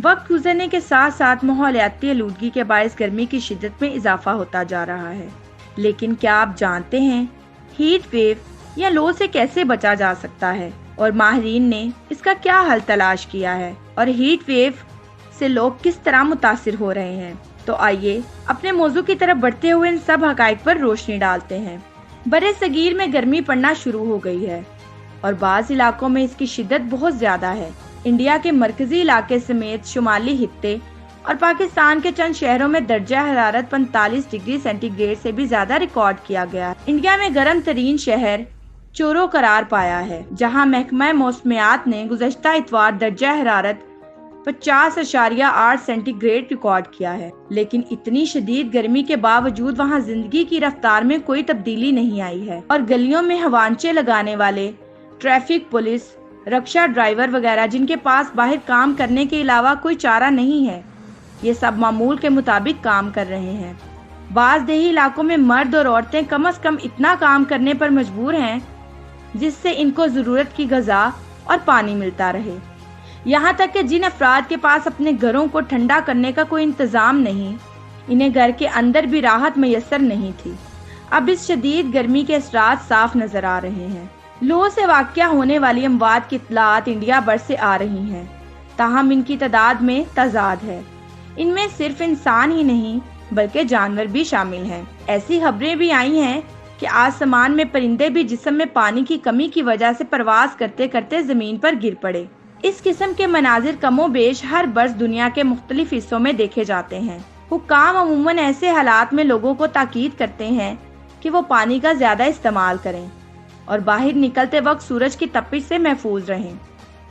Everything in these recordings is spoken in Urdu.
وقت گزرنے کے ساتھ ساتھ ماحولیاتی آلودگی کے باعث گرمی کی شدت میں اضافہ ہوتا جا رہا ہے، لیکن کیا آپ جانتے ہیں ہیٹ ویو یا لو سے کیسے بچا جا سکتا ہے اور ماہرین نے اس کا کیا حل تلاش کیا ہے، اور ہیٹ ویو سے لوگ کس طرح متاثر ہو رہے ہیں؟ تو آئیے اپنے موضوع کی طرف بڑھتے ہوئے ان سب حقائق پر روشنی ڈالتے ہیں۔ برِ صغیر میں گرمی پڑنا شروع ہو گئی ہے اور بعض علاقوں میں اس کی شدت بہت زیادہ ہے۔ انڈیا کے مرکزی علاقے سمیت شمالی خطے اور پاکستان کے چند شہروں میں درجہ حرارت 45 ڈگری سینٹی گریڈ سے بھی زیادہ ریکارڈ کیا گیا۔ انڈیا میں گرم ترین شہر چورو قرار پایا ہے، جہاں محکمہ موسمیات نے گزشتہ اتوار درجہ حرارت 50.8 سینٹی گریڈ ریکارڈ کیا ہے، لیکن اتنی شدید گرمی کے باوجود وہاں زندگی کی رفتار میں کوئی تبدیلی نہیں آئی ہے اور گلیوں میں ہوانچے لگانے والے ٹریفک پولیس، رکشا ڈرائیور وغیرہ جن کے پاس باہر کام کرنے کے علاوہ کوئی چارہ نہیں ہے، یہ سب معمول کے مطابق کام کر رہے ہیں۔ بعض دیہی علاقوں میں مرد اور عورتیں کم از کم اتنا کام کرنے پر مجبور ہیں جس سے ان کو ضرورت کی غذا اور پانی ملتا رہے، یہاں تک کہ جن افراد کے پاس اپنے گھروں کو ٹھنڈا کرنے کا کوئی انتظام نہیں، انہیں گھر کے اندر بھی راحت میسر نہیں تھی۔ اب اس شدید گرمی کے اثرات صاف نظر آ رہے ہیں۔ لو سے واقع ہونے والی اموات کی اطلاعات انڈیا بھر سے آ رہی ہیں، تاہم ان کی تعداد میں تضاد ہے۔ ان میں صرف انسان ہی نہیں بلکہ جانور بھی شامل ہیں۔ ایسی خبریں بھی آئی ہیں کہ آسمان میں پرندے بھی جسم میں پانی کی کمی کی وجہ سے پرواز کرتے کرتے زمین پر گر پڑے۔ اس قسم کے مناظر کم و بیش ہر برس دنیا کے مختلف حصوں میں دیکھے جاتے ہیں۔ حکام عموماً ایسے حالات میں لوگوں کو تاکید کرتے ہیں کہ وہ پانی کا زیادہ استعمال کریں اور باہر نکلتے وقت سورج کی تپش سے محفوظ رہیں،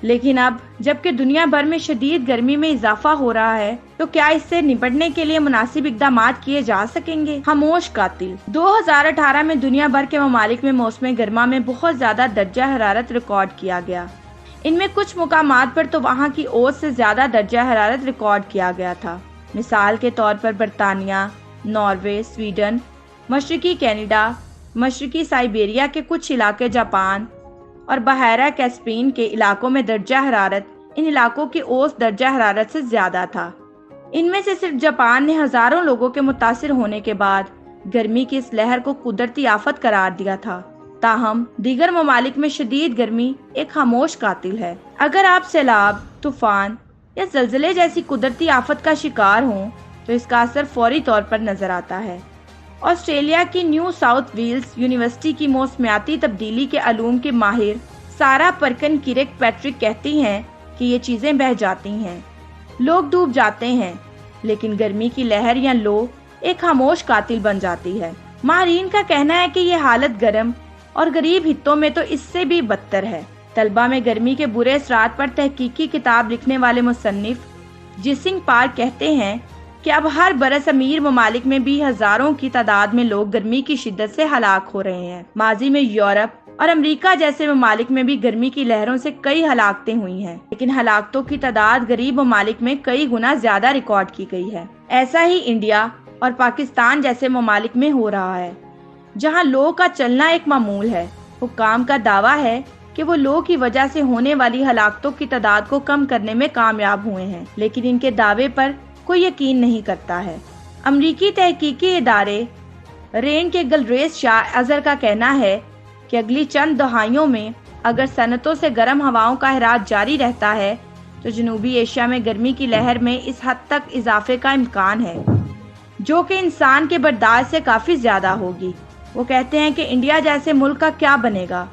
لیکن اب جبکہ دنیا بھر میں شدید گرمی میں اضافہ ہو رہا ہے تو کیا اس سے نپٹنے کے لیے مناسب اقدامات کیے جا سکیں گے؟ خاموش قاتل۔ 2018 میں دنیا بھر کے ممالک میں موسم گرما میں بہت زیادہ درجہ حرارت ریکارڈ کیا گیا۔ ان میں کچھ مقامات پر تو وہاں کی اوج سے زیادہ درجہ حرارت ریکارڈ کیا گیا تھا۔ مثال کے طور پر برطانیہ، ناروے، سویڈن، مشرقی کینیڈا، مشرقی سائبیریا کے کچھ علاقے، جاپان اور بحیرہ کیسپیئن کے علاقوں میں درجہ حرارت ان علاقوں کی اوسط درجہ حرارت سے زیادہ تھا۔ ان میں سے صرف جاپان نے ہزاروں لوگوں کے متاثر ہونے کے بعد گرمی کی اس لہر کو قدرتی آفت قرار دیا تھا۔ تاہم دیگر ممالک میں شدید گرمی ایک خاموش قاتل ہے۔ اگر آپ سیلاب، طوفان یا زلزلے جیسی قدرتی آفت کا شکار ہوں تو اس کا اثر فوری طور پر نظر آتا ہے۔ آسٹریلیا کی نیو ساؤتھ ویلز یونیورسٹی کی موسمیاتی تبدیلی کے علوم کے ماہر سارا پرکن کیرک پیٹرک کہتی ہیں کہ یہ چیزیں بہہ جاتی ہیں، لوگ ڈوب جاتے ہیں، لیکن گرمی کی لہر یا لو ایک خاموش قاتل بن جاتی ہے۔ ماہرین کا کہنا ہے کہ یہ حالت گرم اور غریب خطوں میں تو اس سے بھی بدتر ہے۔ طلبہ میں گرمی کے برے اثرات پر تحقیقی کتاب لکھنے والے مصنف جسنگ پارک کہتے ہیں کہ اب ہر برس امیر ممالک میں بھی ہزاروں کی تعداد میں لوگ گرمی کی شدت سے ہلاک ہو رہے ہیں۔ ماضی میں یورپ اور امریکہ جیسے ممالک میں بھی گرمی کی لہروں سے کئی ہلاکتیں ہوئی ہیں، لیکن ہلاکتوں کی تعداد غریب ممالک میں کئی گنا زیادہ ریکارڈ کی گئی ہے۔ ایسا ہی انڈیا اور پاکستان جیسے ممالک میں ہو رہا ہے، جہاں لو کا چلنا ایک معمول ہے۔ حکام کا دعویٰ ہے کہ وہ لو کی وجہ سے ہونے والی ہلاکتوں کی تعداد کو کم کرنے میں کامیاب ہوئے ہیں، لیکن ان کے دعوے پر کوئی یقین نہیں کرتا ہے۔ امریکی تحقیقی ادارے رینڈ کے گلریس شاہ ازر کا کہنا ہے کہ اگلی چند دہائیوں میں اگر صنعتوں سے گرم ہواؤں کا اخراج جاری رہتا ہے تو جنوبی ایشیا میں گرمی کی لہر میں اس حد تک اضافے کا امکان ہے جو کہ انسان کے برداشت سے کافی زیادہ ہوگی۔ وہ کہتے ہیں کہ انڈیا جیسے ملک کا کیا بنے گا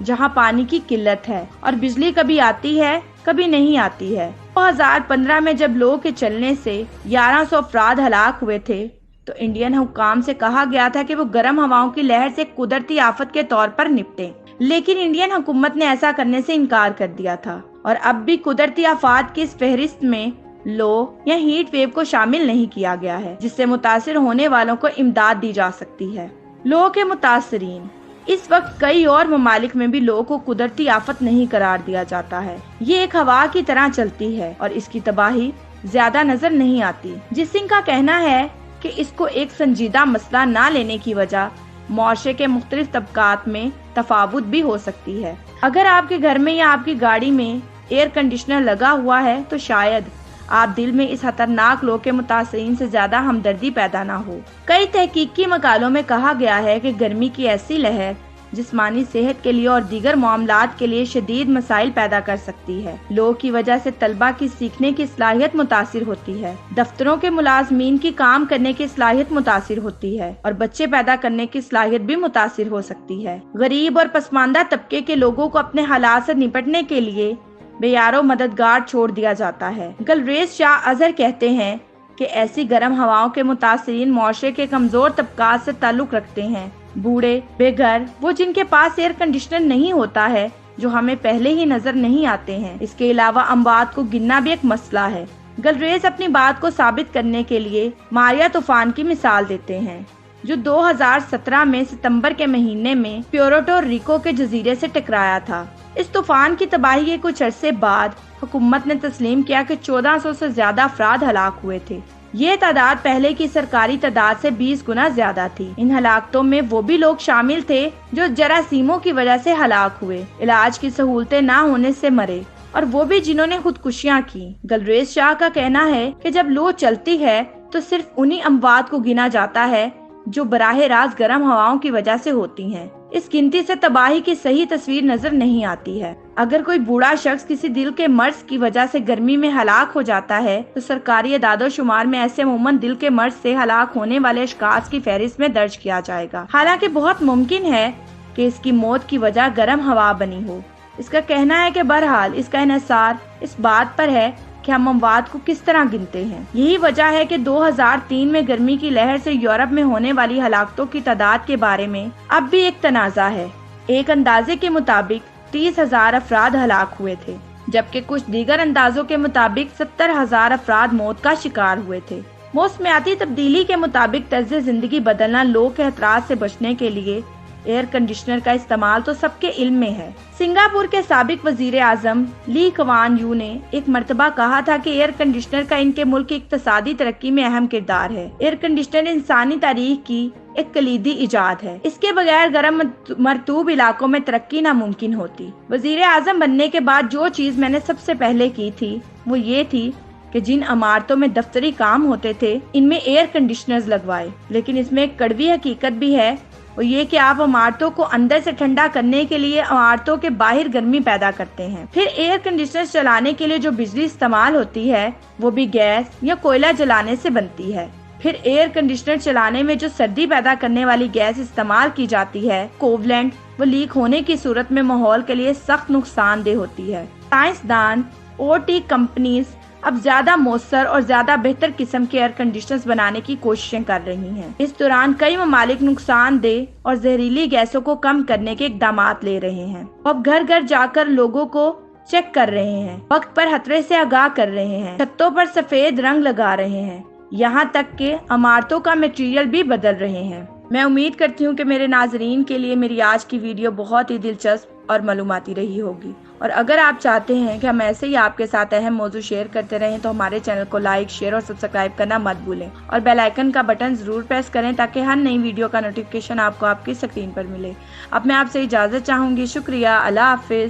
جہاں پانی کی قلت ہے اور بجلی کبھی آتی ہے کبھی نہیں آتی ہے۔ 2015 میں جب لو کے چلنے سے 1100 افراد ہلاک ہوئے تھے تو انڈین حکام سے کہا گیا تھا کہ وہ گرم ہواؤں کی لہر سے قدرتی آفت کے طور پر نپٹیں، لیکن انڈین حکومت نے ایسا کرنے سے انکار کر دیا تھا، اور اب بھی قدرتی آفات کی اس فہرست میں لو یا ہیٹ ویو کو شامل نہیں کیا گیا ہے جس سے متاثر ہونے والوں کو امداد دی جا سکتی ہے۔ لو کے متاثرین۔ اس وقت کئی اور ممالک میں بھی لو کو قدرتی آفت نہیں قرار دیا جاتا ہے۔ یہ ایک ہوا کی طرح چلتی ہے اور اس کی تباہی زیادہ نظر نہیں آتی۔ جسنگ کا کہنا ہے کہ اس کو ایک سنجیدہ مسئلہ نہ لینے کی وجہ معاشرے کے مختلف طبقات میں تفاوت بھی ہو سکتی ہے۔ اگر آپ کے گھر میں یا آپ کی گاڑی میں ایئر کنڈیشنر لگا ہوا ہے تو شاید آپ دل میں اس خطرناک لو کے متاثرین سے زیادہ ہمدردی پیدا نہ ہو۔ کئی تحقیقی مقالوں میں کہا گیا ہے کہ گرمی کی ایسی لہر جسمانی صحت کے لیے اور دیگر معاملات کے لیے شدید مسائل پیدا کر سکتی ہے۔ لو کی وجہ سے طلبہ کی سیکھنے کی صلاحیت متاثر ہوتی ہے، دفتروں کے ملازمین کی کام کرنے کی صلاحیت متاثر ہوتی ہے اور بچے پیدا کرنے کی صلاحیت بھی متاثر ہو سکتی ہے۔ غریب اور پسماندہ طبقے کے لوگوں کو اپنے حالات سے نپٹنے کے لیے بے یار و مددگار چھوڑ دیا جاتا ہے۔ گلریز شاہ اظہر کہتے ہیں کہ ایسی گرم ہواؤں کے متاثرین معاشرے کے کمزور طبقات سے تعلق رکھتے ہیں، بوڑھے، بے گھر، وہ جن کے پاس ایئر کنڈیشنر نہیں ہوتا ہے، جو ہمیں پہلے ہی نظر نہیں آتے ہیں۔ اس کے علاوہ اموات کو گننا بھی ایک مسئلہ ہے۔ گلریز اپنی بات کو ثابت کرنے کے لیے ماریا طوفان کی مثال دیتے ہیں، جو 2017 میں ستمبر کے مہینے میں پیورٹو ریکو کے جزیرے سے ٹکرایا تھا۔ اس طوفان کی تباہی کے کچھ عرصے بعد حکومت نے تسلیم کیا کہ 1400 سے زیادہ افراد ہلاک ہوئے تھے۔ یہ تعداد پہلے کی سرکاری تعداد سے 20 گنا زیادہ تھی۔ ان ہلاکتوں میں وہ بھی لوگ شامل تھے جو جراثیموں کی وجہ سے ہلاک ہوئے، علاج کی سہولتیں نہ ہونے سے مرے، اور وہ بھی جنہوں نے خودکشیاں کی۔ گلریز شاہ کا کہنا ہے کہ جب لو چلتی ہے تو صرف انہی اموات کو گنا جاتا ہے جو براہ راست گرم ہواؤں کی وجہ سے ہوتی ہیں۔ اس گنتی سے تباہی کی صحیح تصویر نظر نہیں آتی ہے۔ اگر کوئی بوڑھا شخص کسی دل کے مرض کی وجہ سے گرمی میں ہلاک ہو جاتا ہے تو سرکاری اعداد و شمار میں ایسے عموماً دل کے مرض سے ہلاک ہونے والے اشخاص کی فہرست میں درج کیا جائے گا، حالانکہ بہت ممکن ہے کہ اس کی موت کی وجہ گرم ہوا بنی ہو۔ اس کا کہنا ہے کہ بہرحال اس کا انحصار اس بات پر ہے کہ ہم اموات کو کس طرح گنتے ہیں۔ یہی وجہ ہے کہ 2003 میں گرمی کی لہر سے یورپ میں ہونے والی ہلاکتوں کی تعداد کے بارے میں اب بھی ایک تنازع ہے۔ ایک اندازے کے مطابق 30,000 افراد ہلاک ہوئے تھے، جبکہ کچھ دیگر اندازوں کے مطابق 70,000 افراد موت کا شکار ہوئے تھے۔ موسمیاتی تبدیلی کے مطابق طرز زندگی بدلنا لو کے خطرات سے بچنے کے لیے ایئر کنڈیشنر کا استعمال تو سب کے علم میں ہے۔ سنگاپور کے سابق وزیر اعظم لی کوان یو نے ایک مرتبہ کہا تھا کہ ایئر کنڈیشنر کا ان کے ملک کی اقتصادی ترقی میں اہم کردار ہے۔ ایئر کنڈیشنر انسانی تاریخ کی ایک کلیدی ایجاد ہے، اس کے بغیر گرم مرطوب علاقوں میں ترقی ناممکن ہوتی۔ وزیر اعظم بننے کے بعد جو چیز میں نے سب سے پہلے کی تھی وہ یہ تھی کہ جن عمارتوں میں دفتری کام ہوتے تھے ان میں ایئر کنڈیشنرز لگوائے۔ لیکن اس میں ایک کڑوی حقیقت بھی ہے، وہ یہ کہ آپ عمارتوں کو اندر سے ٹھنڈا کرنے کے لیے عمارتوں کے باہر گرمی پیدا کرتے ہیں۔ پھر ایئر کنڈیشنر چلانے کے لیے جو بجلی استعمال ہوتی ہے وہ بھی گیس یا کوئلہ جلانے سے بنتی ہے۔ پھر ایئر کنڈیشنر چلانے میں جو سردی پیدا کرنے والی گیس استعمال کی جاتی ہے کوولنٹ، وہ لیک ہونے کی صورت میں ماحول کے لیے سخت نقصان دہ ہوتی ہے۔ سائنسدان او ٹی کمپنیز اب زیادہ مؤثر اور زیادہ بہتر قسم کے ایئر کنڈیشنرز بنانے کی کوششیں کر رہی ہیں۔ اس دوران کئی ممالک نقصان دہ اور زہریلی گیسوں کو کم کرنے کے اقدامات لے رہے ہیں۔ اب گھر گھر جا کر لوگوں کو چیک کر رہے ہیں، وقت پر خطرے سے آگاہ کر رہے ہیں، چھتوں پر سفید رنگ لگا رہے ہیں، یہاں تک کہ عمارتوں کا میٹیریل بھی بدل رہے ہیں۔ میں امید کرتی ہوں کہ میرے ناظرین کے لیے میری آج کی ویڈیو بہت ہی دلچسپ اور معلوماتی رہی ہوگی، اور اگر آپ چاہتے ہیں کہ ہم ایسے ہی آپ کے ساتھ اہم موضوع شیئر کرتے رہیں تو ہمارے چینل کو لائک، شیئر اور سبسکرائب کرنا مت بھولیں، اور بیل آئیکن کا بٹن ضرور پریس کریں تاکہ ہر نئی ویڈیو کا نوٹیفیکیشن آپ کو آپ کی اسکرین پر ملے۔ اب میں آپ سے اجازت چاہوں گی۔ شکریہ، اللہ حافظ۔